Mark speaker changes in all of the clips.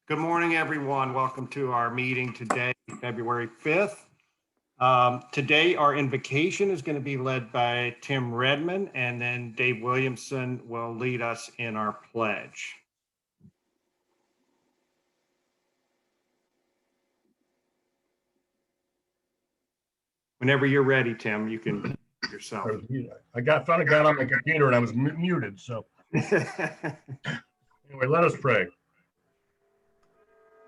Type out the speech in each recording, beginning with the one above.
Speaker 1: Good morning, everyone. Welcome to our meeting today, February 5th. Today, our invocation is going to be led by Tim Redmond, and then Dave Williamson will lead us in our pledge. Whenever you're ready, Tim, you can yourself.
Speaker 2: I finally got on my computer and I was muted. So anyway, let us pray.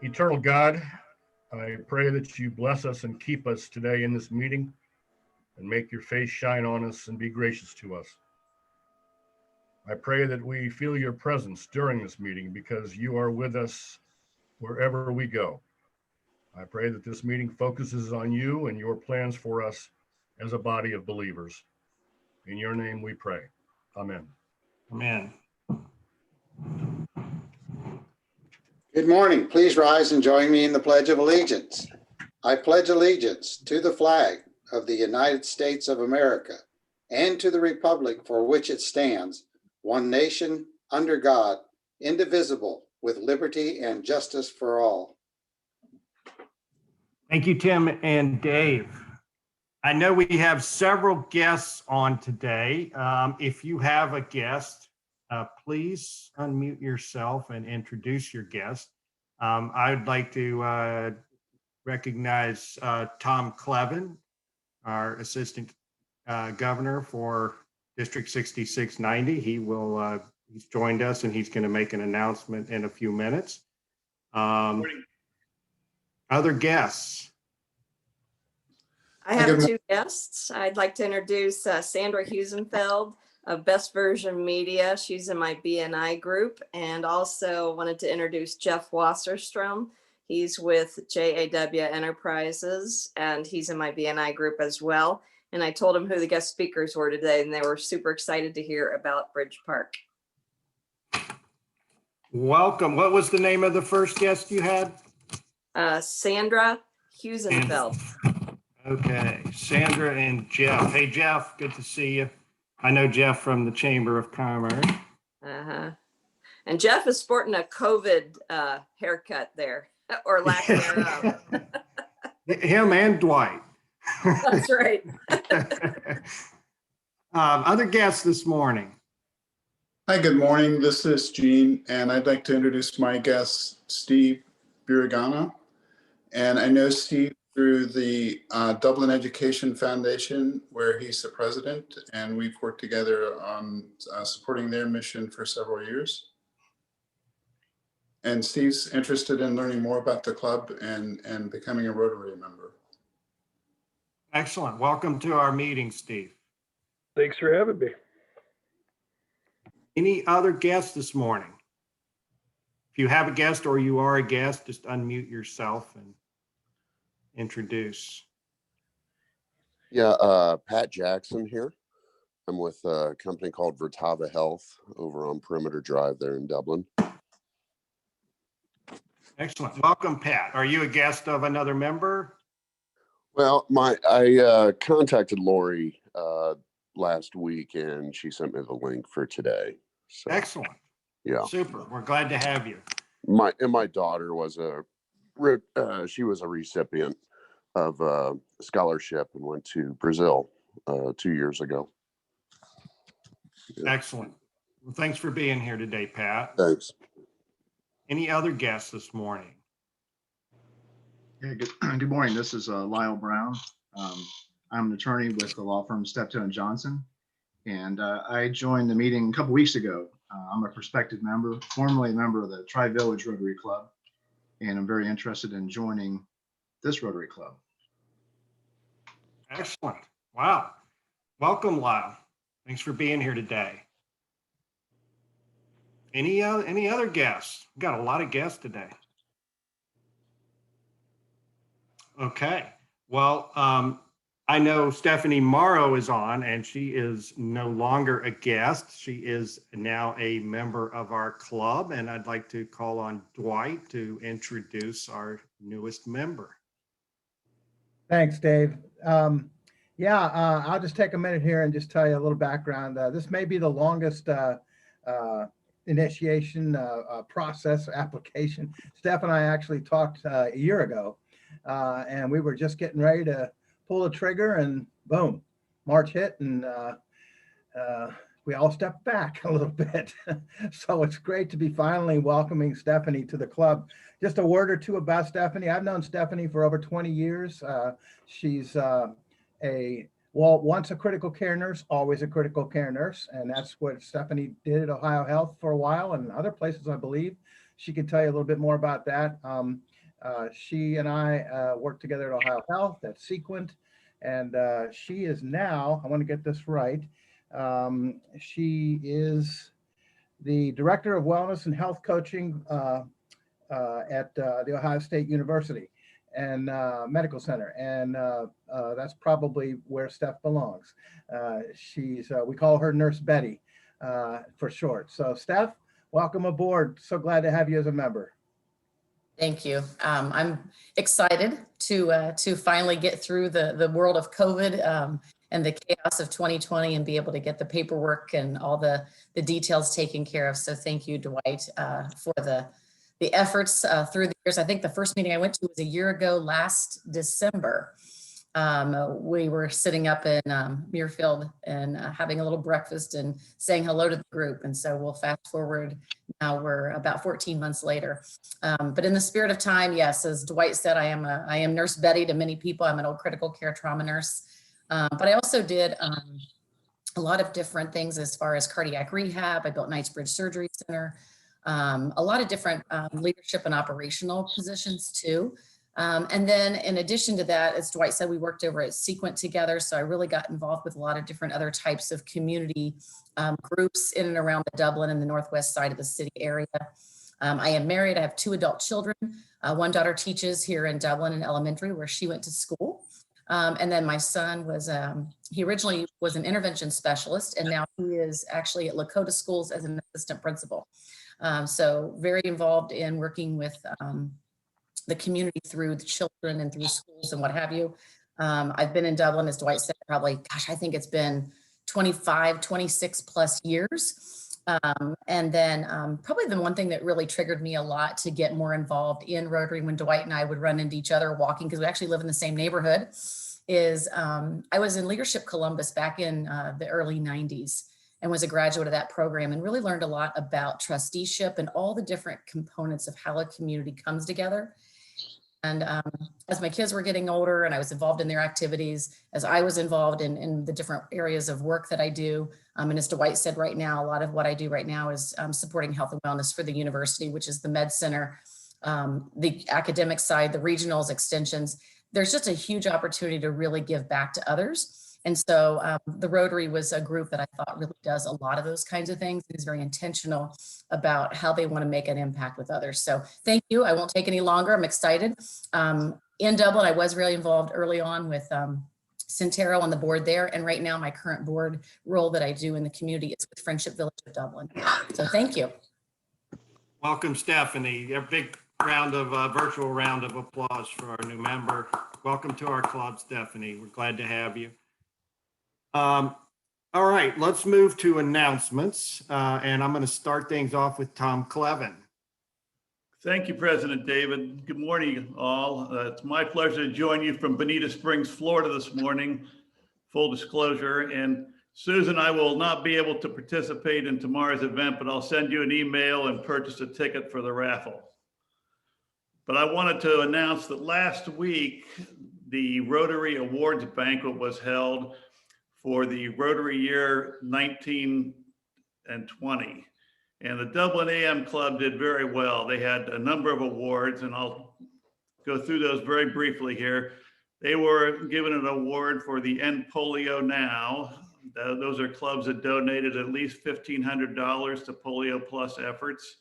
Speaker 2: Eternal God, I pray that you bless us and keep us today in this meeting and make your face shine on us and be gracious to us. I pray that we feel your presence during this meeting because you are with us wherever we go. I pray that this meeting focuses on you and your plans for us as a body of believers. In your name we pray. Amen.
Speaker 1: Amen.
Speaker 3: Good morning. Please rise and join me in the Pledge of Allegiance. I pledge allegiance to the flag of the United States of America and to the republic for which it stands, one nation, under God, indivisible, with liberty and justice for all.
Speaker 1: Thank you, Tim and Dave. I know we have several guests on today. If you have a guest, please unmute yourself and introduce your guest. I would like to recognize Tom Clevin, our Assistant Governor for District 6690. He's joined us and he's going to make an announcement in a few minutes. Other guests?
Speaker 4: I have two guests. I'd like to introduce Sandra Husenfeld of Best Version Media. She's in my BNI group, and also wanted to introduce Jeff Wasserstrom. He's with JAW Enterprises, and he's in my BNI group as well. And I told him who the guest speakers were today, and they were super excited to hear about Bridge Park.
Speaker 1: Welcome. What was the name of the first guest you had?
Speaker 4: Sandra Husenfeld.
Speaker 1: Okay, Sandra and Jeff. Hey, Jeff, good to see you. I know Jeff from the Chamber of Commerce.
Speaker 4: And Jeff is sporting a COVID haircut there, or lack thereof.
Speaker 1: Him and Dwight.
Speaker 4: That's right.
Speaker 1: Other guests this morning.
Speaker 5: Hi, good morning. This is Gene, and I'd like to introduce my guest, Steve Biragana. And I know Steve through the Dublin Education Foundation, where he's the president, and we've worked together on supporting their mission for several years. And Steve's interested in learning more about the club and becoming a Rotary member.
Speaker 1: Excellent. Welcome to our meeting, Steve.
Speaker 6: Thanks for having me.
Speaker 1: Any other guests this morning? If you have a guest or you are a guest, just unmute yourself and introduce.
Speaker 7: Yeah, Pat Jackson here. I'm with a company called Vertava Health over on Perimeter Drive there in Dublin.
Speaker 1: Excellent. Welcome, Pat. Are you a guest of another member?
Speaker 7: Well, I contacted Lori last week and she sent me the link for today. So,
Speaker 1: excellent.
Speaker 7: Yeah.
Speaker 1: Super. We're glad to have you.
Speaker 7: My daughter was she was a recipient of a scholarship and went to Brazil 2 years ago.
Speaker 1: Yeah. Excellent. Well, thanks for being here today, Pat.
Speaker 7: Thanks.
Speaker 1: Any other guests this morning?
Speaker 8: Yeah, good morning. This is Lyle Brown. I'm an attorney with the law firm Steptoe & Johnson, and I joined the meeting a couple weeks ago. I'm a prospective member, formerly a member of the Tri-Village Rotary Club, and I'm very interested in joining this Rotary Club.
Speaker 1: Excellent. Wow. Welcome, Lyle. Thanks for being here today. Any other guests? We've got a lot of guests today. Okay. Well, I know Stephanie Morrow is on, and she is no longer a guest. She is now a member of our club, and I'd like to call on Dwight to introduce our newest member.
Speaker 9: Thanks, Dave. I'll just take a minute here and just tell you a little background. This may be the longest initiation process application. Steph and I actually talked a year ago, and we were just getting ready to pull the trigger, and boom, March hit, and we all stepped back a little bit. So it's great to be finally welcoming Stephanie to the club. Just a word or two about Stephanie. I've known Stephanie for over 20 years. She's once a critical care nurse, always a critical care nurse. And that's what Stephanie did at Ohio Health for a while and other places, I believe. She can tell you a little bit more about that. She and I worked together at Ohio Health at Sequent. And she is now, I want to get this right, she is the Director of Wellness and Health Coaching at the Ohio State University and Medical Center. And that's probably where Steph belongs. We call her Nurse Betty for short. So Steph, welcome aboard. So glad to have you as a member.
Speaker 10: Thank you. I'm excited to finally get through the world of COVID and the chaos of 2020 and be able to get the paperwork and all the details taken care of. So thank you, Dwight, for the efforts through the years. I think the first meeting I went to was a year ago last December. We were sitting up in Muirfield and having a little breakfast and saying hello to the group. And so we'll fast forward. Now we're about 14 months later. But in the spirit of time, yes, as Dwight said, I am Nurse Betty to many people. I'm an old critical care trauma nurse. But I also did a lot of different things as far as cardiac rehab. I built Knightsbridge Surgery Center, a lot of different leadership and operational positions too. And then in addition to that, as Dwight said, we worked over at Sequent together. So I really got involved with a lot of different other types of community groups in and around the Dublin and the northwest side of the city area. I am married. I have 2 adult children. One daughter teaches here in Dublin in elementary where she went to school. And then my son he originally was an intervention specialist, and now he is actually at Lakota Schools as an assistant principal. So very involved in working with the community through the children and through schools and what have you. I've been in Dublin, as Dwight said, probably, I think it's been 25, 26 plus years. And then probably the one thing that really triggered me a lot to get more involved in Rotary when Dwight and I would run into each other walking, because we actually live in the same neighborhood, is I was in Leadership Columbus back in the early 90s and was a graduate of that program and really learned a lot about trusteeship and all the different components of how a community comes together. And as my kids were getting older and I was involved in their activities, as I was involved in the different areas of work that I do, and as Dwight said, right now, a lot of what I do right now is supporting health and wellness for the university, which is the Med Center, the academic side, the regionals, extensions. There's just a huge opportunity to really give back to others. And so the Rotary was a group that I thought really does a lot of those kinds of things. It is very intentional about how they want to make an impact with others. So thank you. I won't take any longer. I'm excited. In Dublin, I was really involved early on with Centero on the board there. And right now, my current board role that I do in the community is with Friendship Village of Dublin. So thank you.
Speaker 1: Welcome, Stephanie. A big virtual round of applause for our new member. Welcome to our club, Stephanie. We're glad to have you. All right, let's move to announcements. And I'm going to start things off with Tom Clevin.
Speaker 11: Thank you, President David. Good morning, all. It's my pleasure to join you from Bonita Springs, Florida this morning, full disclosure. And Susan, I will not be able to participate in tomorrow's event, but I'll send you an email and purchase a ticket for the raffle. But I wanted to announce that last week, the Rotary Awards Banquet was held for the Rotary year 19 and 20. And the Dublin AM Club did very well. They had a number of awards, and I'll go through those very briefly here. They were given an award for the End Polio Now. Those are clubs that donated at least $1,500 to Polio Plus efforts.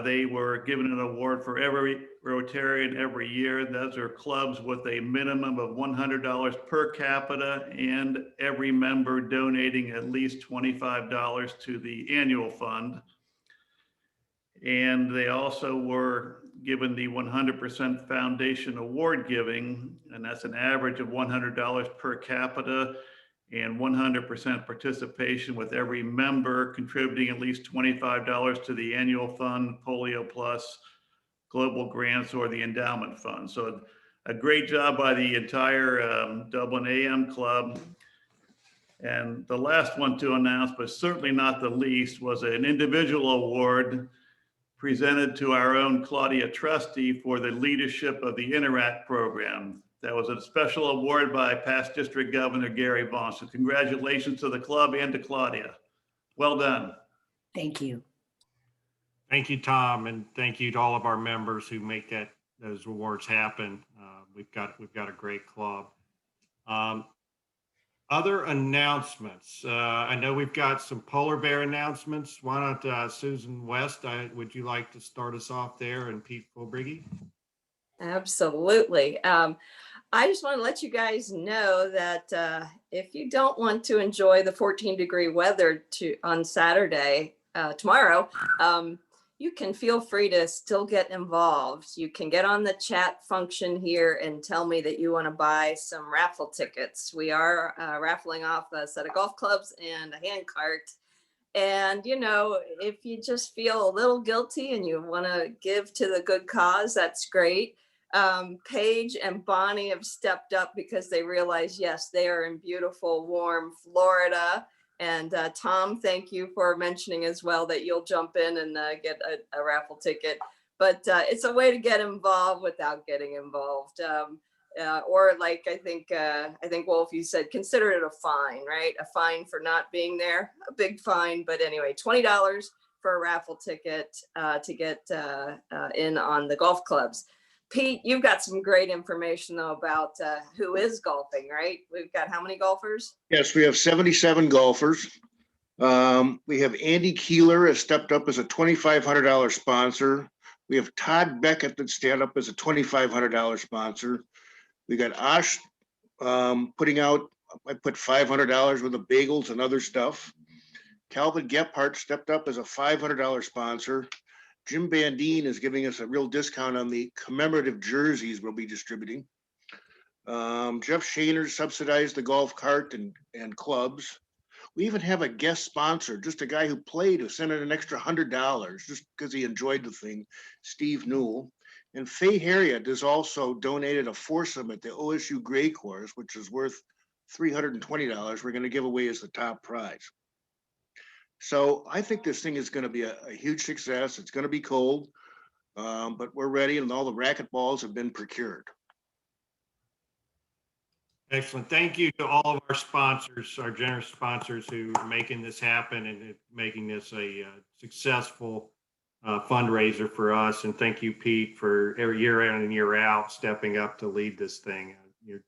Speaker 11: They were given an award for every Rotarian every year. Those are clubs with a minimum of $100 per capita and every member donating at least $25 to the annual fund. And they also were given the 100% foundation award giving, and that's an average of $100 per capita and 100% participation with every member contributing at least $25 to the annual fund, Polio Plus, Global Grants, or the Endowment Fund. So a great job by the entire Dublin AM Club. And the last one to announce, but certainly not the least, was an individual award presented to our own Claudia Trusty for the leadership of the Interact program. That was a special award by past District Governor Gary Vaughn. So congratulations to the club and to Claudia. Well done.
Speaker 12: Thank you.
Speaker 1: Thank you, Tom, and thank you to all of our members who make those awards happen. We've got a great club. Other announcements. I know we've got some polar bear announcements. Why don't Susan West, would you like to start us off there, and Pete Fulbrigge?
Speaker 4: Absolutely. I just want to let you guys know that if you don't want to enjoy the 14-degree weather on Saturday, tomorrow, you can feel free to still get involved. You can get on the chat function here and tell me that you want to buy some raffle tickets. We are raffling off a set of golf clubs and a hand cart. And, you know, if you just feel a little guilty and you want to give to the good cause, that's great. Paige and Bonnie have stepped up because they realize, yes, they are in beautiful, warm Florida. And Tom, thank you for mentioning as well that you'll jump in and get a raffle ticket. But it's a way to get involved without getting involved. Or like I think Wolf, you said, consider it a fine, right? A fine for not being there, a big fine. But anyway, $20 for a raffle ticket to get in on the golf clubs. Pete, you've got some great information though about who is golfing, right? We've got how many golfers?
Speaker 13: Yes, we have 77 golfers. We have Andy Keeler has stepped up as a $2,500 sponsor. We have Todd Beckett that stand up as a $2,500 sponsor. We got Osh putting out, I put $500 worth of bagels and other stuff. Calvin Gephardt stepped up as a $500 sponsor. Jim Bandine is giving us a real discount on the commemorative jerseys we'll be distributing. Jeff Shaner subsidized the golf cart and clubs. We even have a guest sponsor, just a guy who played, who sent in an extra $100 just because he enjoyed the thing, Steve Newell. And Faye Harriet has also donated a foursome at the OSU Gray Course, which is worth $320. We're going to give away as the top prize. So I think this thing is going to be a huge success. It's going to be cold, but we're ready, and all the racquetballs have been procured.
Speaker 1: Excellent. Thank you to all of our sponsors, our generous sponsors who are making this happen and making this a successful fundraiser for us. And thank you, Pete, for every year in and year out stepping up to lead this thing.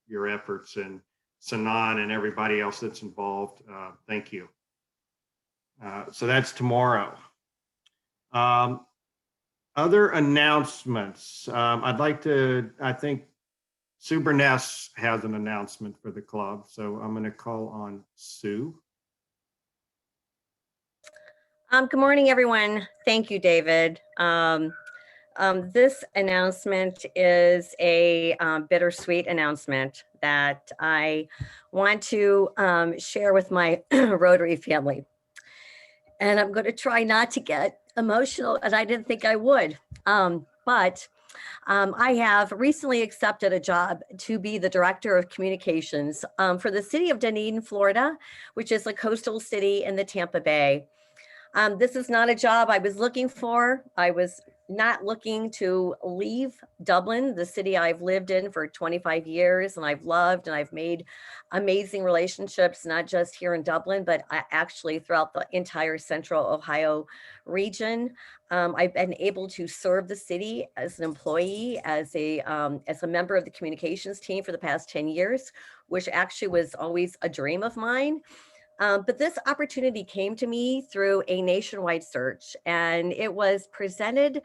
Speaker 1: Your efforts, and Sanan and everybody else that's involved. Thank you. So that's tomorrow. Other announcements. I think Sue Burness has an announcement for the club. So I'm going to call on Sue.
Speaker 14: Good morning, everyone. Thank you, David. This announcement is a bittersweet announcement that I want to share with my Rotary family. And I'm going to try not to get emotional, and I didn't think I would. But I have recently accepted a job to be the Director of Communications for the city of Dunedin, Florida, which is a coastal city in the Tampa Bay. This is not a job I was looking for. I was not looking to leave Dublin, the city I've lived in for 25 years, and I've loved, and I've made amazing relationships, not just here in Dublin, but actually throughout the entire Central Ohio region. I've been able to serve the city as an employee, as a member of the communications team for the past 10 years, which actually was always a dream of mine. But this opportunity came to me through a nationwide search, and it was presented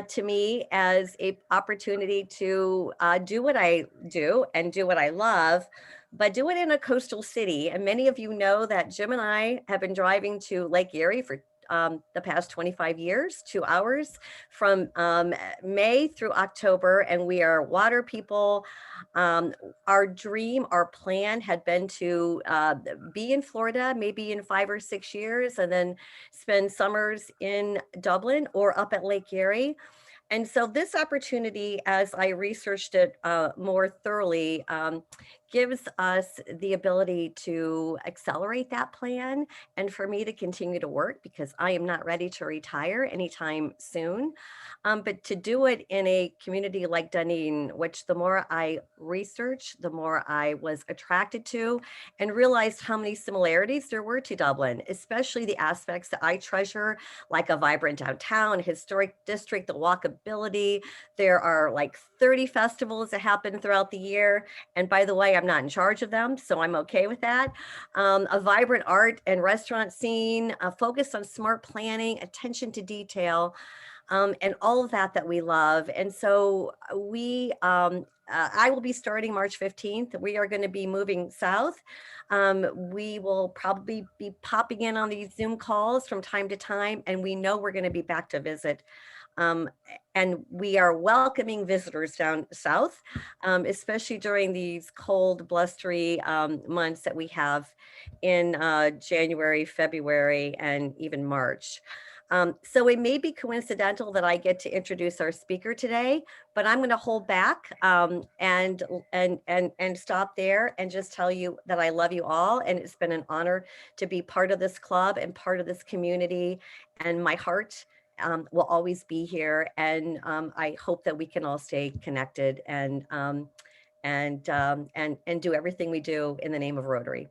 Speaker 14: to me as an opportunity to do what I do and do what I love, but do it in a coastal city. And many of you know that Jim and I have been driving to Lake Erie for the past 25 years, 2 hours from May through October, and we are water people. Our dream, our plan had been to be in Florida, maybe in 5 or 6 years, and then spend summers in Dublin or up at Lake Erie. And so this opportunity, as I researched it more thoroughly, gives us the ability to accelerate that plan and for me to continue to work because I am not ready to retire anytime soon. But to do it in a community like Dunedin, which the more I researched, the more I was attracted to and realized how many similarities there were to Dublin, especially the aspects that I treasure, like a vibrant downtown, historic district, the walkability. There are like 30 festivals that happen throughout the year. And by the way, I'm not in charge of them, so I'm okay with that. A vibrant art and restaurant scene, a focus on smart planning, attention to detail, and all of that we love. And so I will be starting March 15th. We are going to be moving south. We will probably be popping in on these Zoom calls from time to time, and we know we're going to be back to visit. And we are welcoming visitors down south, especially during these cold, blustery months that we have in January, February, and even March. So it may be coincidental that I get to introduce our speaker today, but I'm going to hold back and stop there and just tell you that I love you all. And it's been an honor to be part of this club and part of this community. And my heart will always be here. And I hope that we can all stay connected and do everything we do in the name of Rotary.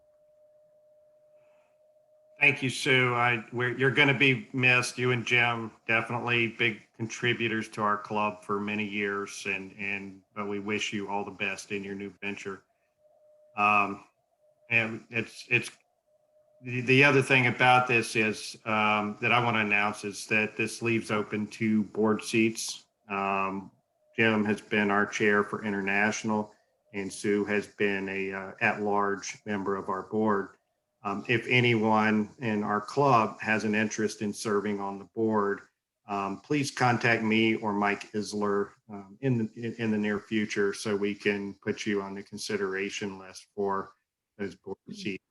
Speaker 1: Thank you, Sue. You're going to be missed. You and Jim, definitely big contributors to our club for many years, but we wish you all the best in your new venture. And it's the other thing about this is that I want to announce is that this leaves open 2 board seats. Jim has been our chair for international, and Sue has been a at-large member of our board. If anyone in our club has an interest in serving on the board, please contact me or Mike Isler in the near future so we can put you on the consideration list for those board seats.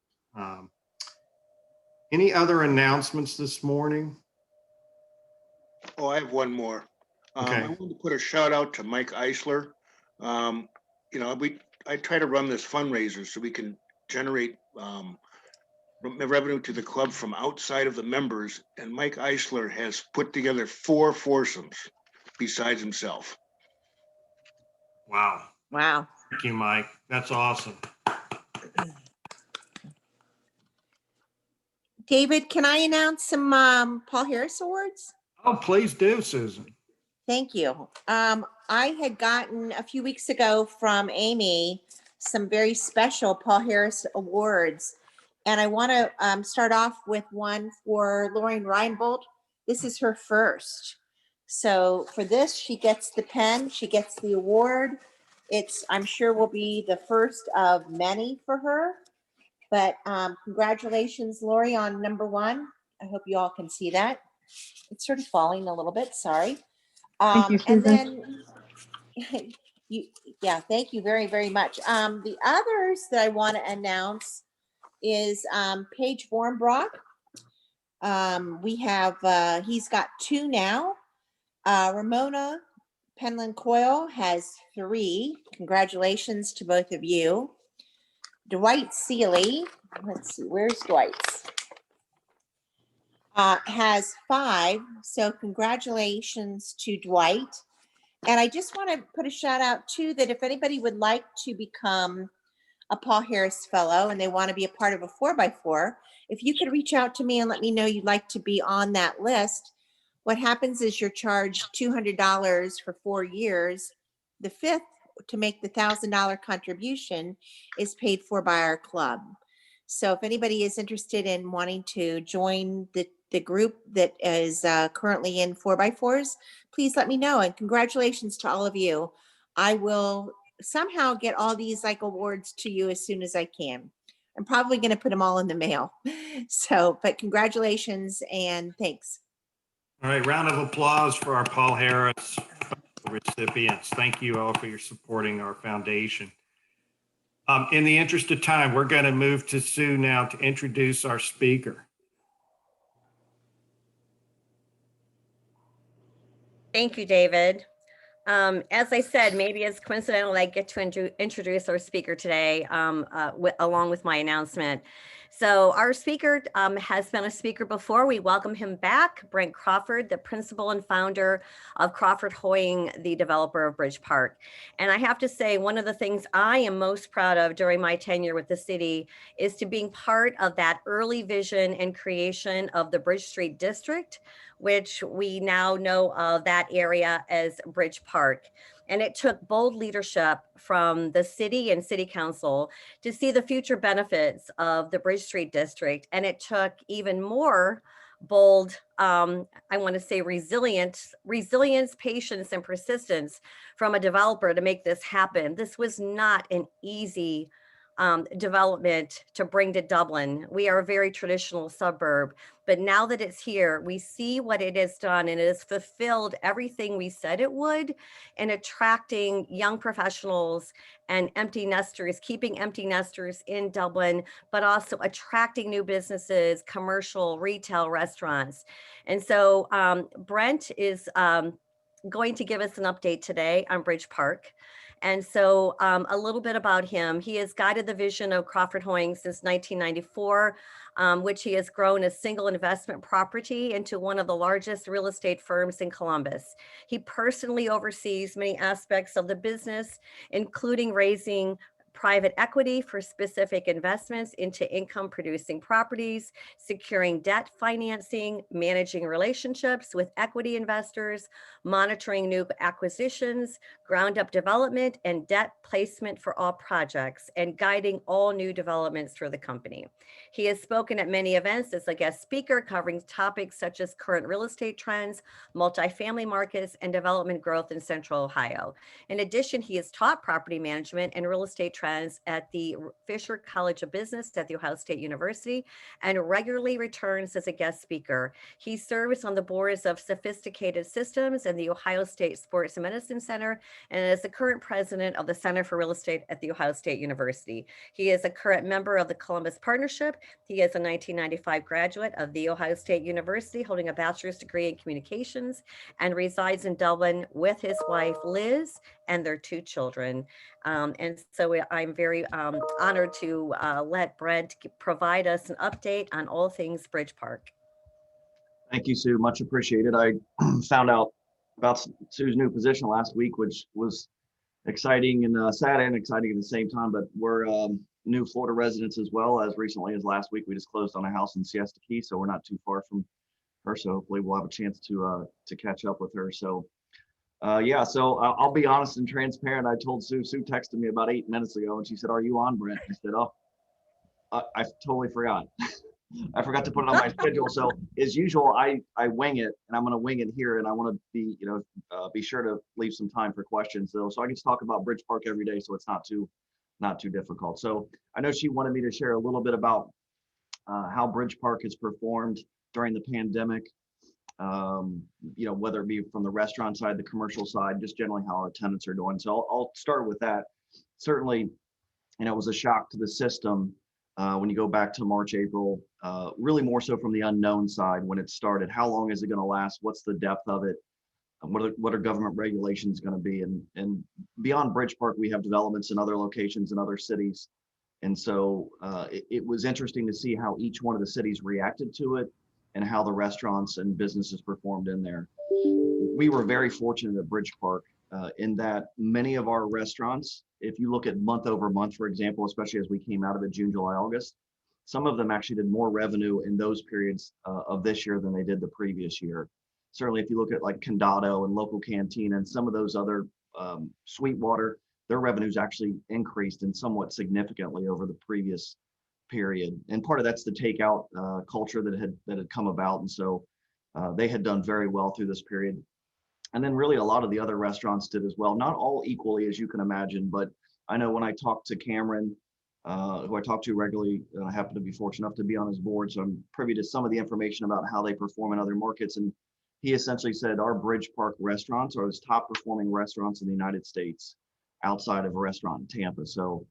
Speaker 1: Any other announcements this morning?
Speaker 13: Oh, I have one more.
Speaker 1: Okay.
Speaker 13: I wanted to put a shout out to Mike Eisler. I try to run this fundraiser so we can generate revenue to the club from outside of the members, and Mike Eisler has put together 4 foursomes besides himself.
Speaker 1: Wow.
Speaker 4: Wow.
Speaker 1: Thank you, Mike. That's awesome.
Speaker 12: David, can I announce some Paul Harris Awards?
Speaker 1: Oh, please do, Susan.
Speaker 12: Thank you. I had gotten a few weeks ago from Amy some very special Paul Harris Awards. And I want to start off with one for Lauren Reinbold. This is her first. So for this, she gets the pen, she gets the award. I'm sure will be the first of many for her. But congratulations, Lori, on number 1. I hope you all can see that. It's sort of falling a little bit, sorry.
Speaker 15: Thank you, Susan.
Speaker 12: And then, yeah, thank you very, very much. The others that I want to announce is Paige Warmbrock. We have, he's got 2 now. Ramona Penland Coyle has 3. Congratulations to both of you. Dwight Seeley, let's see, where's Dwight's? Has 5. So congratulations to Dwight. And I just want to put a shout out too, that if anybody would like to become a Paul Harris Fellow and they want to be a part of a 4x4, if you could reach out to me and let me know you'd like to be on that list, what happens is you're charged $200 for 4 years. The 5th, to make the $1,000 contribution, is paid for by our club. So if anybody is interested in wanting to join the group that is currently in 4x4s, please let me know. And congratulations to all of you. I will somehow get all these awards to you as soon as I can. I'm probably going to put them all in the mail. So, but congratulations and thanks.
Speaker 1: All right, round of applause for our Paul Harris recipients. Thank you all for your supporting our foundation. In the interest of time, we're going to move to Sue now to introduce our speaker.
Speaker 14: Thank you, David. As I said, maybe it's coincidental I get to introduce our speaker today along with my announcement. So our speaker has been a speaker before. We welcome him back, Brent Crawford, the principal and founder of Crawford Hoying, the developer of Bridge Park. And I have to say, one of the things I am most proud of during my tenure with the city is to being part of that early vision and creation of the Bridge Street District, which we now know of that area as Bridge Park. And it took bold leadership from the city and city council to see the future benefits of the Bridge Street District. And it took even more bold, I want to say resilience, patience, and persistence from a developer to make this happen. This was not an easy development to bring to Dublin. We are a very traditional suburb, but now that it's here, we see what it has done, and it has fulfilled everything we said it would in attracting young professionals and empty nesters, keeping empty nesters in Dublin, but also attracting new businesses, commercial, retail, restaurants. And so Brent is going to give us an update today on Bridge Park. And so a little bit about him. He has guided the vision of Crawford Hoying since 1994, which he has grown a single investment property into one of the largest real estate firms in Columbus. He personally oversees many aspects of the business, including raising private equity for specific investments into income producing properties, securing debt financing, managing relationships with equity investors, monitoring new acquisitions, ground up development, and debt placement for all projects, and guiding all new developments through the company. He has spoken at many events as a guest speaker covering topics such as current real estate trends, multifamily markets, and development growth in Central Ohio. In addition, he has taught property management and real estate trends at the Fisher College of Business at The Ohio State University and regularly returns as a guest speaker. He serves on the boards of Sophisticated Systems and the Ohio State Sports Medicine Center, and is the current president of the Center for Real Estate at The Ohio State University. He is a current member of the Columbus Partnership. He is a 1995 graduate of The Ohio State University, holding a bachelor's degree in communications, and resides in Dublin with his wife, Liz, and their 2 children. And so I'm very honored to let Brent provide us an update on all things Bridge Park.
Speaker 15: Thank you, Sue. Much appreciated. I found out about Sue's new position last week, which was exciting and sad and exciting at the same time. But we're new Florida residents as well. As recently as last week, we just closed on a house in Siesta Key, so we're not too far from her. So hopefully we'll have a chance to catch up with her. So yeah, so I'll be honest and transparent. I told Sue texted me about 8 minutes ago, and she said, "Are you on, Brent?" I said, "Oh, I totally forgot." I forgot to put it on my schedule. So as usual, I wing it, and I'm going to wing it here. And I want to be sure to leave some time for questions though. So I get to talk about Bridge Park every day. So it's not too difficult. So I know she wanted me to share a little bit about how Bridge Park has performed during the pandemic. Whether it be from the restaurant side, the commercial side, just generally how our tenants are doing. So I'll start with that. Certainly, it was a shock to the system when you go back to March, April, really more so from the unknown side when it started. How long is it going to last? What's the depth of it? What are government regulations going to be? And beyond Bridge Park, we have developments in other locations in other cities. And so it was interesting to see how each one of the cities reacted to it and how the restaurants and businesses performed in there. We were very fortunate at Bridge Park in that many of our restaurants, if you look at month over month, for example, especially as we came out of it, June, July, August, some of them actually did more revenue in those periods of this year than they did the previous year. Certainly, if you look at like Condado and Local Cantina and some of those other Sweetwater, their revenues actually increased and somewhat significantly over the previous period. And part of that's the takeout culture that had come about. And so they had done very well through this period. And then really a lot of the other restaurants did as well, not all equally as you can imagine, but I know when I talked to Cameron who I talk to regularly, and I happen to be fortunate enough to be on his board, so I'm privy to some of the information about how they perform in other markets. And he essentially said our Bridge Park restaurants are the top performing restaurants in the United States outside of a restaurant in Tampa. So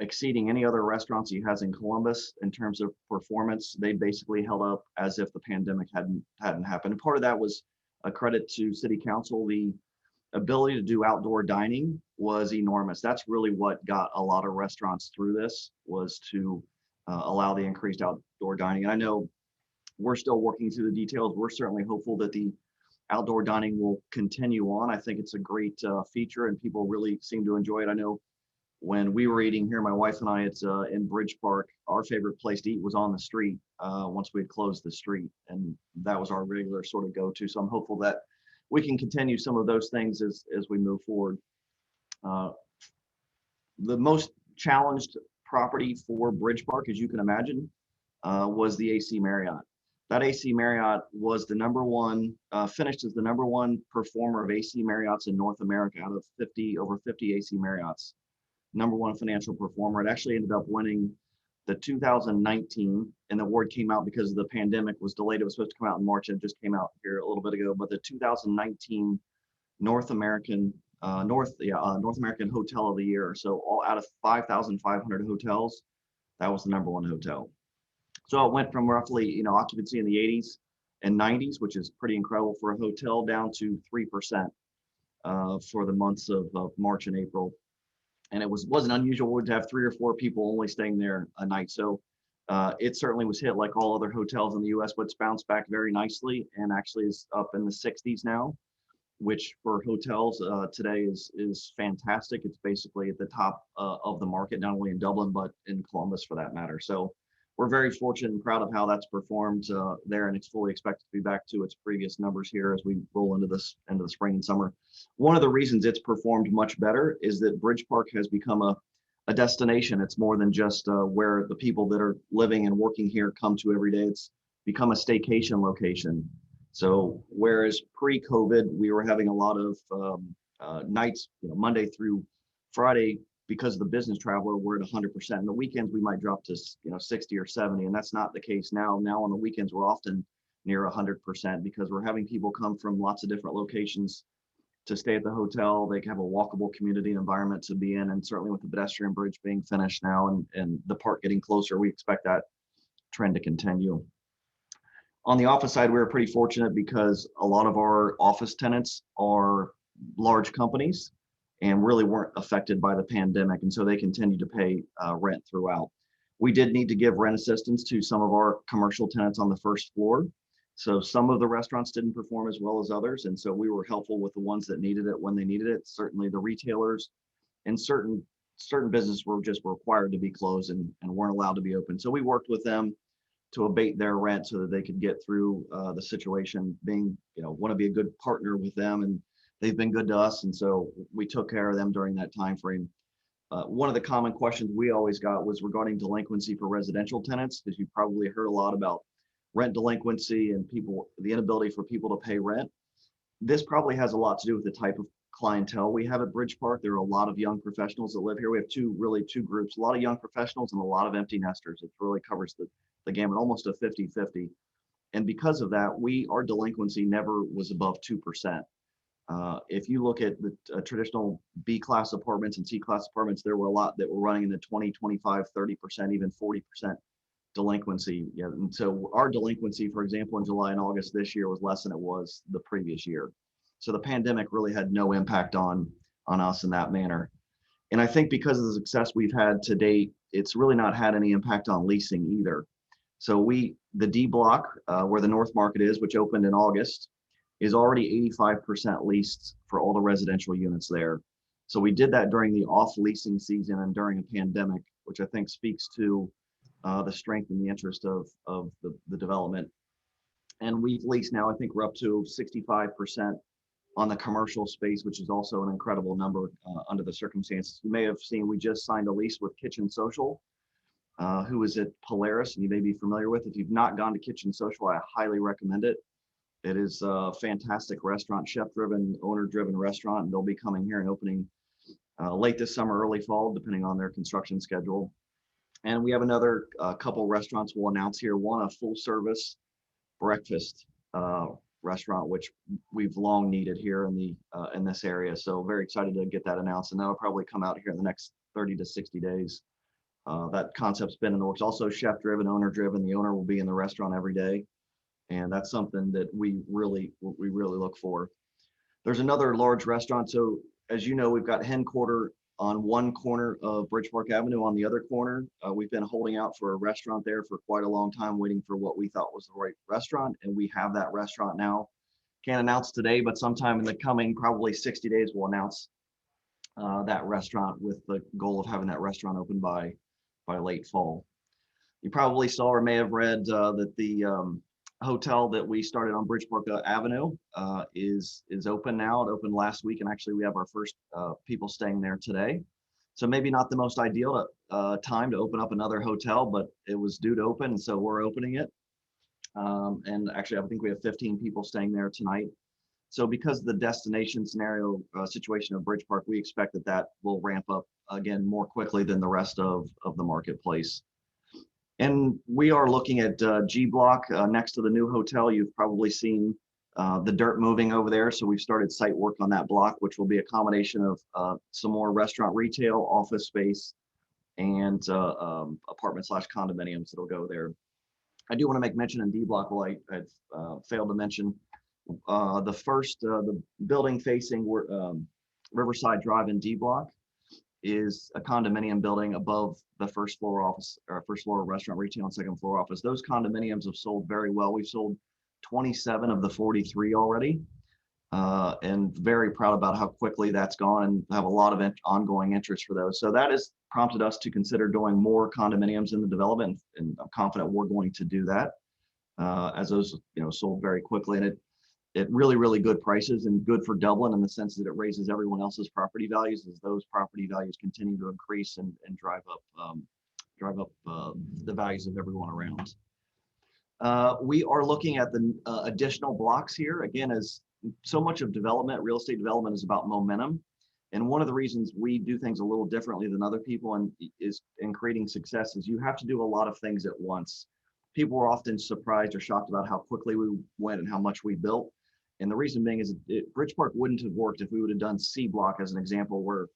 Speaker 15: exceeding any other restaurants he has in Columbus in terms of performance. They basically held up as if the pandemic hadn't happened. And part of that was a credit to City Council. The ability to do outdoor dining was enormous. That's really what got a lot of restaurants through this, was to allow the increased outdoor dining. And I know we're still working through the details. We're certainly hopeful that the outdoor dining will continue on. I think it's a great feature and people really seem to enjoy it. I know when we were eating here, my wife and I, it's in Bridge Park, our favorite place to eat was on the street once we had closed the street. And that was our regular sort of go-to. So I'm hopeful that we can continue some of those things as we move forward. The most challenged property for Bridge Park, as you can imagine, was the AC Marriott. That AC Marriott was the number one, finished as the number one performer of AC Marriotts in North America out of over 50 AC Marriotts. Number one financial performer. It actually ended up winning the 2019, and the award came out because the pandemic was delayed. It was supposed to come out in March, and it just came out here a little bit ago. But the 2019 North American Hotel of the Year. So all out of 5,500 hotels, that was the number one hotel. So it went from roughly, occupancy in the 80s and 90s, which is pretty incredible for a hotel, down to 3% for the months of March and April. And it wasn't unusual to have 3 or 4 people only staying there a night. So it certainly was hit like all other hotels in the US, but it's bounced back very nicely and actually is up in the 60s now, which for hotels today is fantastic. It's basically at the top of the market, not only in Dublin, but in Columbus for that matter. So we're very fortunate and proud of how that's performed there, and it's fully expected to be back to its previous numbers here as we roll into the spring and summer. One of the reasons it's performed much better is that Bridge Park has become a destination. It's more than just where the people that are living and working here come to every day. It's become a staycation location. So whereas pre-COVID, we were having a lot of nights, Monday through Friday, because of the business traveler, we're at 100%. And the weekends, we might drop to 60 or 70, and that's not the case now. Now on the weekends, we're often near 100% because we're having people come from lots of different locations to stay at the hotel. They can have a walkable community environment to be in, and certainly with the pedestrian bridge being finished now and the park getting closer, we expect that trend to continue. On the office side, we were pretty fortunate because a lot of our office tenants are large companies and really weren't affected by the pandemic. And so they continue to pay rent throughout. We did need to give rent assistance to some of our commercial tenants on the first floor. So some of the restaurants didn't perform as well as others. And so we were helpful with the ones that needed it when they needed it. Certainly the retailers and certain businesses were just required to be closed and weren't allowed to be open. So we worked with them to abate their rent so that they could get through the situation, being, want to be a good partner with them, and they've been good to us. And so we took care of them during that time frame. One of the common questions we always got was regarding delinquency for residential tenants, because you probably heard a lot about rent delinquency and the inability for people to pay rent. This probably has a lot to do with the type of clientele we have at Bridge Park. There are a lot of young professionals that live here. We have two groups, a lot of young professionals and a lot of empty nesters. It really covers the gamut, almost a 50-50. And because of that, our delinquency never was above 2%. If you look at the traditional B-class apartments and C-class apartments, there were a lot that were running in the 20, 25, 30%, even 40% delinquency. Yeah, and so our delinquency, for example, in July and August this year was less than it was the previous year. So the pandemic really had no impact on us in that manner. And I think because of the success we've had to date, it's really not had any impact on leasing either. So the D block, where the North Market is, which opened in August, is already 85% leased for all the residential units there. So we did that during the off leasing season and during a pandemic, which I think speaks to the strength and the interest of the development. And we've leased now, I think we're up to 65% on the commercial space, which is also an incredible number under the circumstances. You may have seen, we just signed a lease with Kitchen Social, who is at Polaris, and you may be familiar with. If you've not gone to Kitchen Social, I highly recommend it. It is a fantastic restaurant, chef-driven, owner-driven restaurant, and they'll be coming here and opening late this summer, early fall, depending on their construction schedule. And we have another couple restaurants we'll announce here. One, a full service breakfast restaurant, which we've long needed here in this area. So very excited to get that announced, and that'll probably come out here in the next 30 to 60 days. That concept's been in the works. Also chef driven, owner driven. The owner will be in the restaurant every day. And that's something that we really look for. There's another large restaurant. So as you know, we've got Hen Quarter on one corner of Bridge Park Avenue. On the other corner, we've been holding out for a restaurant there for quite a long time, waiting for what we thought was the right restaurant. And we have that restaurant now. Can't announce today, but sometime in the coming probably 60 days, we'll announce that restaurant with the goal of having that restaurant open by late fall. You probably saw or may have read that the hotel that we started on Bridge Park Avenue is open now. It opened last week, and actually we have our first people staying there today. So maybe not the most ideal time to open up another hotel, but it was due to open, and so we're opening it. And actually, I think we have 15 people staying there tonight. So because of the destination scenario situation of Bridge Park, we expect that will ramp up again more quickly than the rest of the marketplace. And we are looking at G Block next to the new hotel. You've probably seen the dirt moving over there. So we've started site work on that block, which will be a combination of some more restaurant, retail, office space, and apartment/condominiums that'll go there. I do want to make mention in D Block, well, I failed to mention the building facing Riverside Drive in D Block is a condominium building above the first floor office, or first floor restaurant, retail, and second floor office. Those condominiums have sold very well. We've sold 27 of the 43 already, and very proud about how quickly that's gone, and have a lot of ongoing interest for those. So that has prompted us to consider doing more condominiums in the development, and I'm confident we're going to do that as those sold very quickly, and at really good prices, and good for Dublin in the sense that it raises everyone else's property values as those property values continue to increase and drive up the values of everyone around. We are looking at the additional blocks here. Again, as so much of development, real estate development, is about momentum. And one of the reasons we do things a little differently than other people is in creating success is you have to do a lot of things at once. People are often surprised or shocked about how quickly we went and how much we built. And the reason being is Bridge Park wouldn't have worked if we would have done C Block as an example, where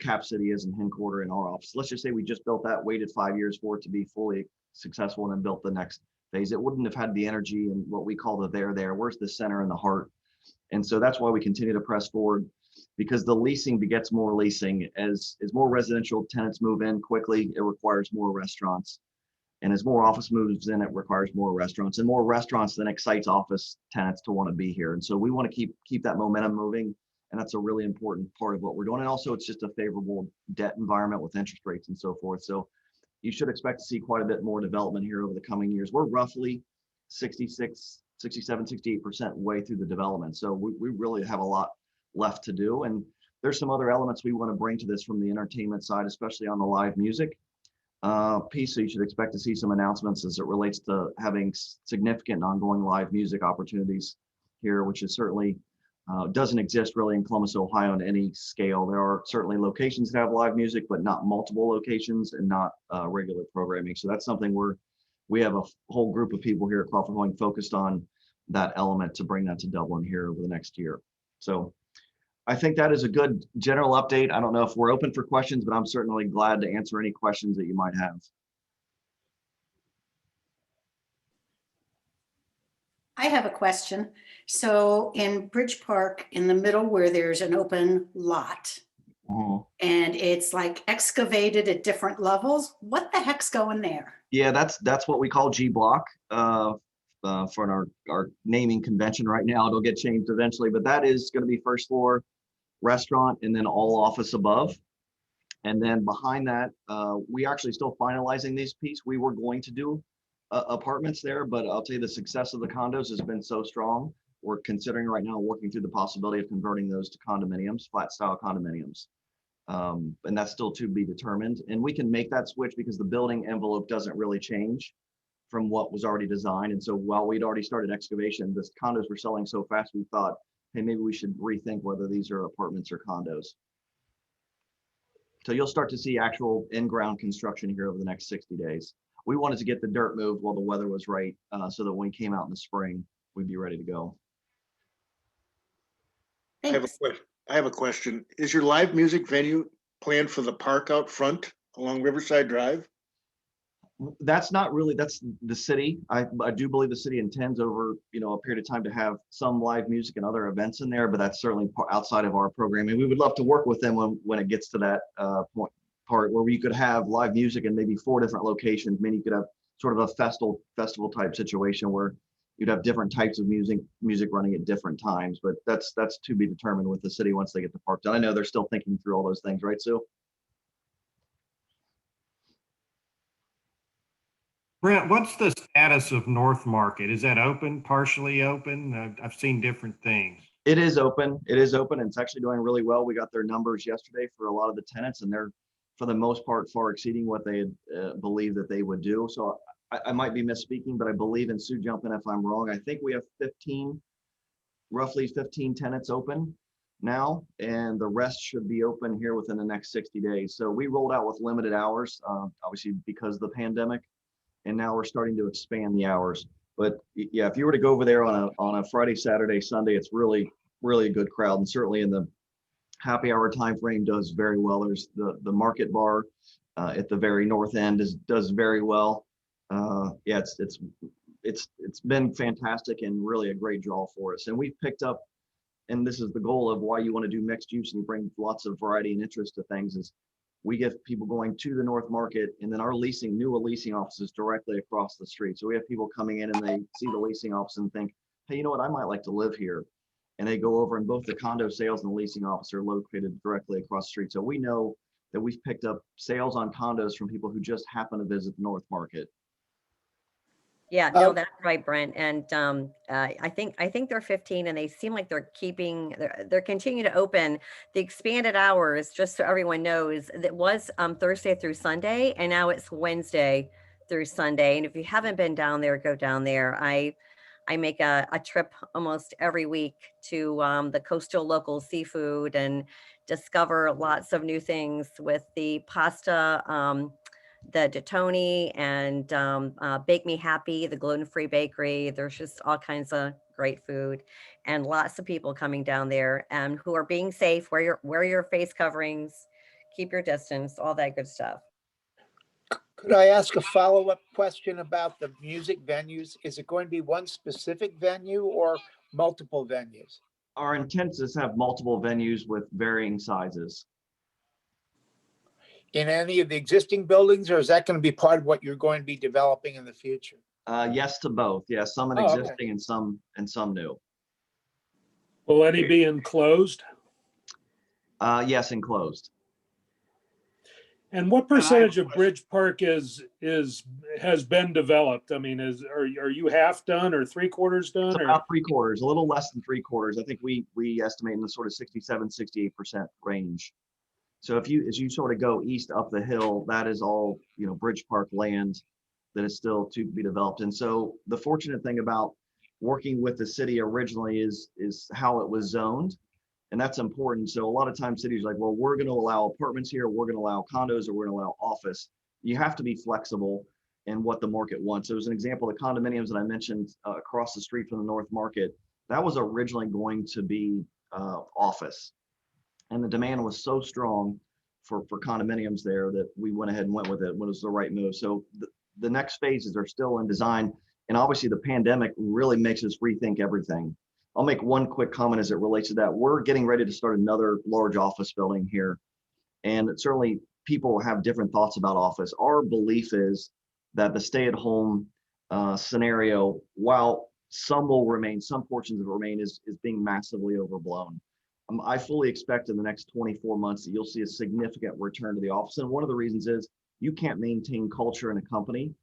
Speaker 15: Cap City is in Hen Quarter in our office. Let's just say we just built that, waited 5 years for it to be fully successful, and then built the next phase. It wouldn't have had the energy and what we call the there. Where's the center and the heart? And so that's why we continue to press forward, because the leasing begets more leasing. As more residential tenants move in quickly, it requires more restaurants. And as more office moves in, it requires more restaurants, and more restaurants then excites office tenants to want to be here. And so we want to keep that momentum moving. And that's a really important part of what we're doing. And also it's just a favorable debt environment with interest rates and so forth. So you should expect to see quite a bit more development here over the coming years. We're roughly 66, 67, 68% way through the development. So we really have a lot left to do. And there's some other elements we want to bring to this from the entertainment side, especially on the live music piece. So you should expect to see some announcements as it relates to having significant ongoing live music opportunities here, which is certainly doesn't exist really in Columbus, Ohio on any scale. There are certainly locations that have live music, but not multiple locations and not regular programming. So that's something we have a whole group of people here at Crawford Holding focused on that element to bring that to Dublin here over the next year. So I think that is a good general update. I don't know if we're open for questions, but I'm certainly glad to answer any questions that you might have.
Speaker 16: I have a question. So in Bridge Park, in the middle where there's an open lot, and it's like excavated at different levels, what the heck's going there?
Speaker 15: Yeah, that's what we call G Block for our naming convention right now. It'll get changed eventually, but that is going to be first floor restaurant and then all office above. And then behind that, we actually still finalizing this piece. We were going to do apartments there, but I'll tell you the success of the condos has been so strong. We're considering right now working through the possibility of converting those to condominiums, flat style condominiums. And that's still to be determined. And we can make that switch because the building envelope doesn't really change from what was already designed. And so while we'd already started excavation, the condos were selling so fast, we thought, hey, maybe we should rethink whether these are apartments or condos. So you'll start to see actual in-ground construction here over the next 60 days. We wanted to get the dirt moved while the weather was right, so that when we came out in the spring, we'd be ready to go.
Speaker 13: I have a question. I have a question. Is your live music venue planned for the park out front along Riverside Drive?
Speaker 15: That's not really, that's the city. I do believe the city intends over, a period of time to have some live music and other events in there, but that's certainly outside of our programming. We would love to work with them when it gets to that part where we could have live music in maybe 4 different locations. Maybe you could have sort of a festival type situation where you'd have different types of music running at different times, but that's to be determined with the city once they get the park done. I know they're still thinking through all those things, right, Sue?
Speaker 1: Brent, what's the status of North Market? Is that open, partially open? I've seen different things.
Speaker 15: It is open. It is open, and it's actually doing really well. We got their numbers yesterday for a lot of the tenants, and they're, for the most part, far exceeding what they had believed that they would do. So I might be misspeaking, but I believe, and Sue, jump in if I'm wrong, I think we have roughly 15 tenants open now, and the rest should be open here within the next 60 days. So we rolled out with limited hours, obviously because of the pandemic, and now we're starting to expand the hours. But yeah, if you were to go over there on a Friday, Saturday, Sunday, it's really a good crowd, and certainly in the happy hour time frame does very well. There's the market bar at the very north end does very well. Yeah, it's been fantastic and really a great draw for us. And we've picked up, and this is the goal of why you want to do mixed use and bring lots of variety and interest to things, is we get people going to the North Market, and then our new leasing offices directly across the street. So we have people coming in and they see the leasing office and think, hey, you know what, I might like to live here. And they go over, and both the condo sales and the leasing office are located directly across the street. So we know that we've picked up sales on condos from people who just happen to visit the North Market.
Speaker 14: Yeah, no, that's right, Brent. And I think they're 15, and they seem like they're continuing to open. The expanded hours, just so everyone knows, that was Thursday through Sunday, and now it's Wednesday through Sunday. And if you haven't been down there, go down there. I make a trip almost every week to the coastal local seafood and discover lots of new things with the pasta, the Detoni, and Bake Me Happy, the gluten-free bakery. There's just all kinds of great food, and lots of people coming down there who are being safe. Wear your face coverings, keep your distance, all that good stuff.
Speaker 17: Could I ask a follow-up question about the music venues? Is it going to be one specific venue or multiple venues?
Speaker 15: Our intent is to have multiple venues with varying sizes.
Speaker 17: In any of the existing buildings, or is that going to be part of what you're going to be developing in the future?
Speaker 15: Yes to both. Yeah, some in existing and some new.
Speaker 6: Will any be enclosed?
Speaker 15: Yes, enclosed.
Speaker 6: And what percentage of Bridge Park has been developed? I mean, are you half done or 3/4 done?
Speaker 15: It's about 3/4, a little less than 3/4. I think we estimate in the sort of 67-68% range. So as you sort of go east up the hill, that is all, Bridge Park land that is still to be developed. And so the fortunate thing about working with the city originally is how it was zoned. And that's important. So a lot of times cities are like, well, we're going to allow apartments here, we're going to allow condos, or we're going to allow office. You have to be flexible in what the market wants. So as an example, the condominiums that I mentioned across the street from the North Market, that was originally going to be office. And the demand was so strong for condominiums there that we went ahead and went with it when it was the right move. So the next phases are still in design. And obviously the pandemic really makes us rethink everything. I'll make one quick comment as it relates to that. We're getting ready to start another large office building here. And certainly people have different thoughts about office. Our belief is that the stay-at-home scenario, while some will remain, some portions of it remain, is being massively overblown. I fully expect in the next 24 months that you'll see a significant return to the office. And one of the reasons is you can't maintain culture in a company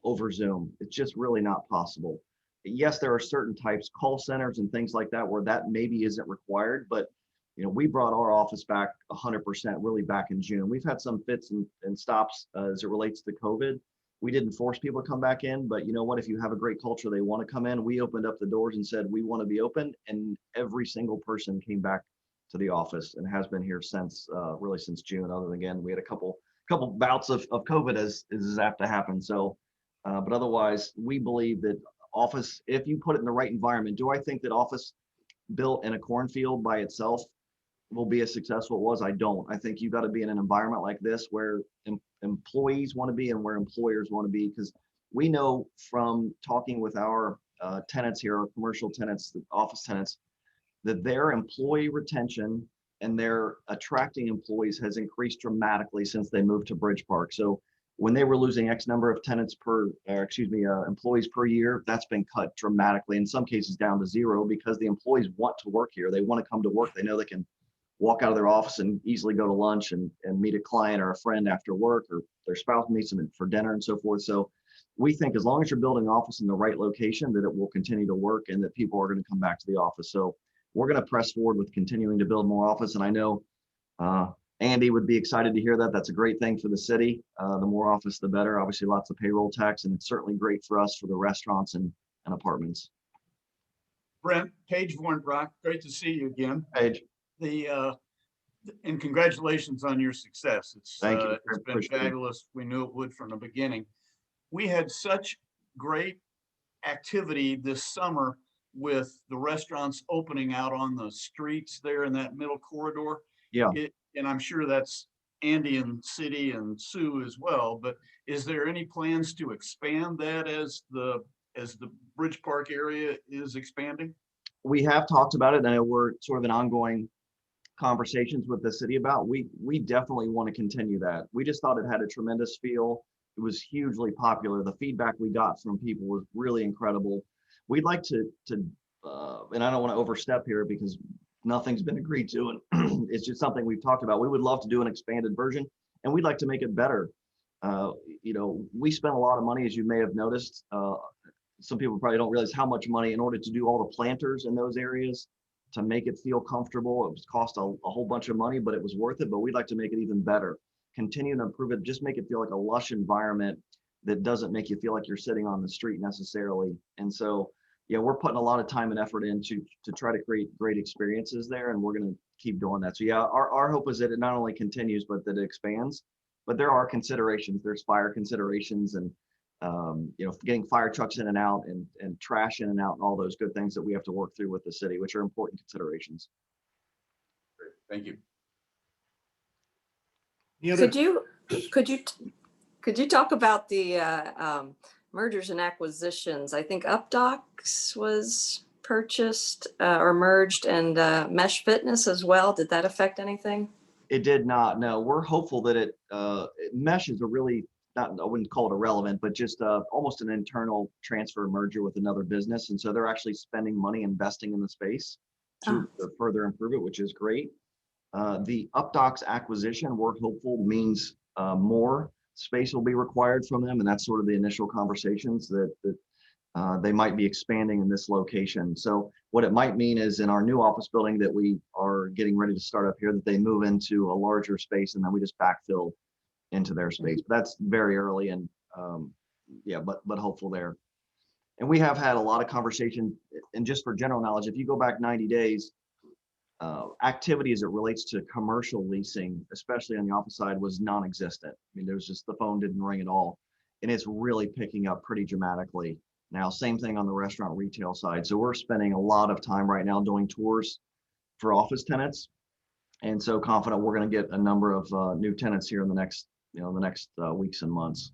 Speaker 15: over Zoom. It's just really not possible. Yes, there are certain types, call centers and things like that, where that maybe isn't required, but we brought our office back 100% really back in June. We've had some fits and stops as it relates to COVID. We didn't force people to come back in, but you know what, if you have a great culture, they want to come in. We opened up the doors and said, we want to be open, and every single person came back to the office and has been here since really since June. Other than, again, we had a couple bouts of COVID as is apt to happen. So, but otherwise, we believe that office, if you put it in the right environment, do I think that office built in a cornfield by itself will be as successful as it was? I don't. I think you got to be in an environment like this where employees want to be and where employers want to be, because we know from talking with our tenants here, our commercial tenants, the office tenants, that their employee retention and their attracting employees has increased dramatically since they moved to Bridge Park. So when they were losing X number of tenants employees per year, that's been cut dramatically, in some cases down to zero, because the employees want to work here. They want to come to work. They know they can walk out of their office and easily go to lunch and meet a client or a friend after work, or their spouse meets them for dinner and so forth. So we think as long as you're building an office in the right location, that it will continue to work and that people are going to come back to the office. So we're going to press forward with continuing to build more office. And I know Andy would be excited to hear that. That's a great thing for the city. The more office, the better. Obviously, lots of payroll tax, and it's certainly great for us for the restaurants and apartments.
Speaker 18: Brent, Paige Warnbrock, great to see you again.
Speaker 15: Paige.
Speaker 18: And congratulations on your success.
Speaker 15: Thank you.
Speaker 18: It's been fabulous. We knew it would from the beginning. We had such great activity this summer with the restaurants opening out on the streets there in that middle corridor.
Speaker 15: Yeah.
Speaker 18: And I'm sure that's Andy and City and Sue as well, but is there any plans to expand that as the Bridge Park area is expanding?
Speaker 15: We have talked about it, and we're sort of in ongoing conversations with the city about. We definitely want to continue that. We just thought it had a tremendous feel. It was hugely popular. The feedback we got from people was really incredible. We'd like to and I don't want to overstep here because nothing's been agreed to, and it's just something we've talked about. We would love to do an expanded version, and we'd like to make it better. We spent a lot of money, as you may have noticed. Some people probably don't realize how much money in order to do all the planters in those areas to make it feel comfortable. It was cost a whole bunch of money, but it was worth it. But we'd like to make it even better, continue to improve it, just make it feel like a lush environment that doesn't make you feel like you're sitting on the street necessarily. And so, yeah, we're putting a lot of time and effort into to try to create great experiences there, and we're going to keep doing that. So yeah, our hope is that it not only continues, but that it expands. But there are considerations. There's fire considerations, and getting fire trucks in and out, and trash in and out, and all those good things that we have to work through with the city, which are important considerations.
Speaker 18: Great. Thank you.
Speaker 4: Could you talk about the mergers and acquisitions? I think UpDocs was purchased or merged, and Mesh Fitness as well. Did that affect anything?
Speaker 15: It did not. No, we're hopeful that Mesh is a really, I wouldn't call it irrelevant, but just almost an internal transfer merger with another business. And so they're actually spending money investing in the space to further improve it, which is great. The UpDocs acquisition, we're hopeful, means more space will be required from them. And that's sort of the initial conversations that they might be expanding in this location. So what it might mean is in our new office building that we are getting ready to start up here, that they move into a larger space and then we just backfill into their space. But that's very early, and but hopeful there. And we have had a lot of conversation, and just for general knowledge, if you go back 90 days, activity as it relates to commercial leasing, especially on the office side, was non-existent. I mean, there's just, the phone didn't ring at all. And it's really picking up pretty dramatically now. Same thing on the restaurant retail side. So we're spending a lot of time right now doing tours for office tenants. And so confident we're going to get a number of new tenants here in the next weeks and months.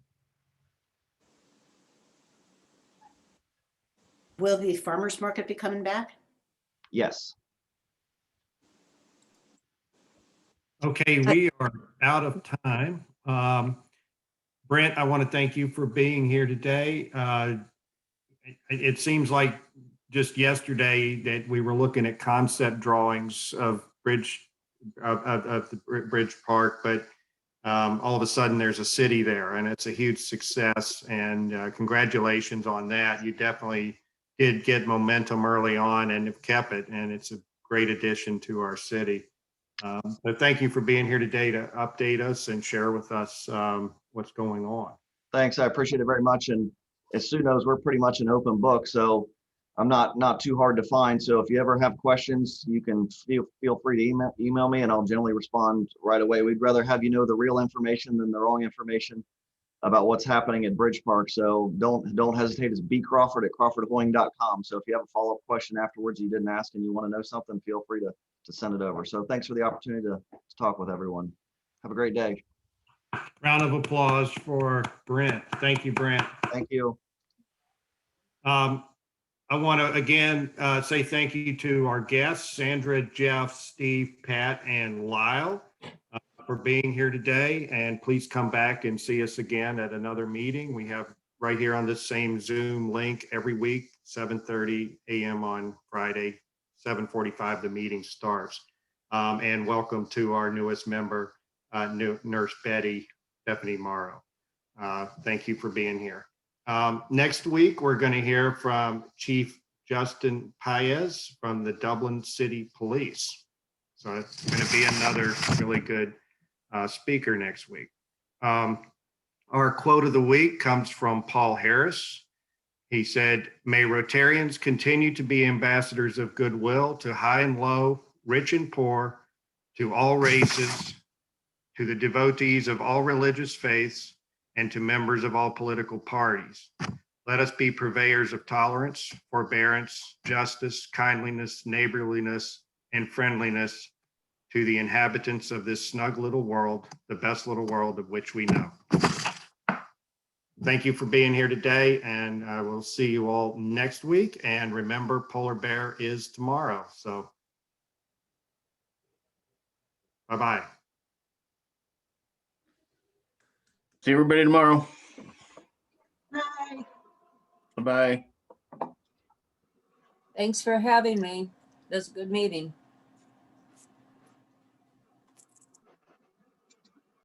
Speaker 16: Will the farmers market be coming back?
Speaker 15: Yes.
Speaker 1: Okay, we are out of time. Brent, I want to thank you for being here today. It seems like just yesterday that we were looking at concept drawings of the Bridge Park, but all of a sudden there's a city there, and it's a huge success, and congratulations on that. You definitely did get momentum early on and have kept it, and it's a great addition to our city. But thank you for being here today to update us and share with us what's going on.
Speaker 15: Thanks, I appreciate it very much. And as Sue knows, we're pretty much an open book. So I'm not too hard to find. So if you ever have questions, you can feel free to email me, and I'll generally respond right away. We'd rather have you know the real information than the wrong information about what's happening at Bridge Park. So don't hesitate. It's bcrawford@crawfordhoying.com. So if you have a follow-up question afterwards you didn't ask and you want to know something, feel free to send it over. So thanks for the opportunity to talk with everyone. Have a great day.
Speaker 1: Round of applause for Brent. Thank you, Brent.
Speaker 15: Thank you.
Speaker 1: I want to again say thank you to our guests, Sandra, Jeff, Steve, Pat, and Lyle, for being here today. And please come back and see us again at another meeting. We have right here on this same Zoom link every week, 7:30 a.m. on Friday, 7:45 the meeting starts. And welcome to our newest member, Nurse Betty, Stephanie Morrow. Thank you for being here. Next week, we're going to hear from Chief Justin Paez from the Dublin City Police. So it's going to be another really good speaker next week. Our quote of the week comes from Paul Harris. He said, "May Rotarians continue to be ambassadors of goodwill to high and low, rich and poor, to all races, to the devotees of all religious faiths, and to members of all political parties. Let us be purveyors of tolerance, forbearance, justice, kindliness, neighborliness, and friendliness to the inhabitants of this snug little world, the best little world of which we know." Thank you for being here today, and I will see you all next week. And remember, Polar Bear is tomorrow. So bye-bye.
Speaker 19: See everybody tomorrow. Bye-bye.
Speaker 20: Thanks for having me. That's a good meeting.